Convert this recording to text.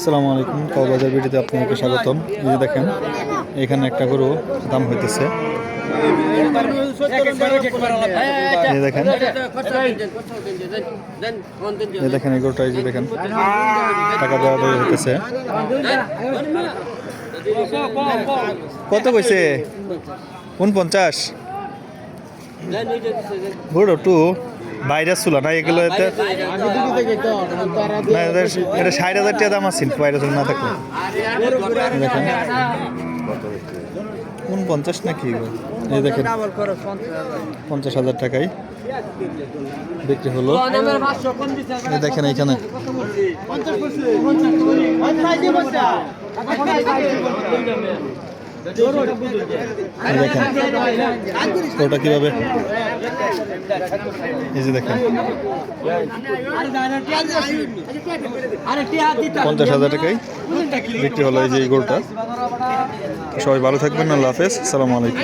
আসসালামু আলাইকুম, কক্সবাজার ভিডিওতে আপনাদেরকে স্বাগতম। এই যে দেখেন, এখানে একটা গরু দাম হইতেছে। এই দেখেন, এই দেখেন এই গরুটা, এই যে দেখেন টাকা দেওয়া দেওয়া হইতেছে। কত কইছে? 49। গরু একটু ভাইরাস ছিল না, এগুলো এতে না, এটা 60,000 টাকা দাম আছে ভাইরাস না থাকলে। দেখেন 49 নাকি, এই দেখেন 50,000 টাকায় বিক্রি হলো। এই দেখেন এইখানে দেখেন ওটা কিভাবে, এই যে দেখেন 50,000 টাকায় বিক্রি হলো এই যে এই গরুটা। সবাই ভালো থাকবেন, আল্লাহ হাফেজ, আসসালামু আলাইকুম।